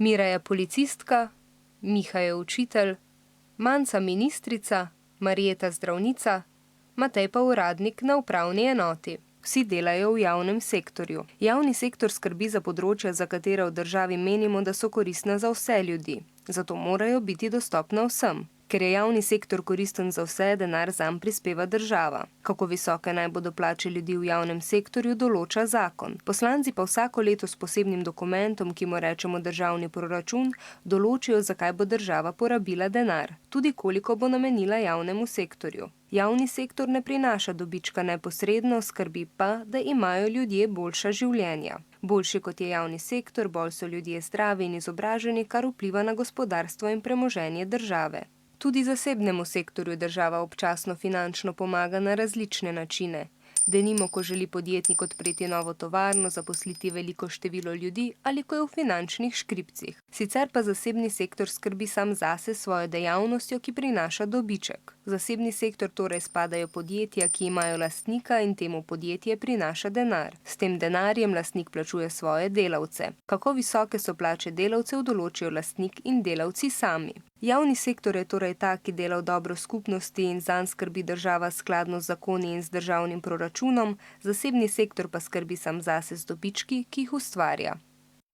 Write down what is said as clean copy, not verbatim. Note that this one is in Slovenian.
Mira je policistka, Miha je učitelj, Manca ministrica, Marjeta zdravnica, Matej pa uradnik na upravni enoti. Vsi delajo v javnem sektorju. Javni sektor skrbi za področja, za katera v državi menimo, da so koristna za vse ljudi. Zato morajo biti dostopna vsem. Ker je javni sektor koristen za vse, denar zanj prispeva država. Kako visoke naj bodo plače ljudi v javnem sektorju, določa zakon. Poslanci pa vsako leto s posebnim dokumentom, ki mu rečemo državni proračun, določijo, zakaj bo država porabila denar. Tudi koliko bo namenila javnemu sektorju. Javni sektor ne prinaša dobička neposredno, skrbi pa, da imajo ljudje boljša življenja. Boljši kot je javni sektor, bolj so ljudje zdravi in izobraženi, kar vpliva na gospodarstvo in premoženje države. Tudi zasebnemu sektorju država občasno finančno pomaga na različne načine. Denimo, ko želi podjetnik odpreti novo tovarno, zaposliti veliko število ljudi ali ko je v finančnih škripcih. Sicer pa zasebni sektor skrbi sam zase svojo dejavnostjo, ki prinaša dobiček. V zasebni sektor torej spadajo podjetja, ki imajo lastnika in temu podjetje prinaša denar. S tem denarjem lastnik plačuje svoje delavce. Kako visoke so plače delavcev, določijo lastnik in delavci sami. Javni sektor je torej ta, ki dela v dobro skupnosti in zanj skrbi država skladno z zakoni in z državnim proračunom, zasebni sektor pa skrbi sam zase z dobički, ki jih ustvarja.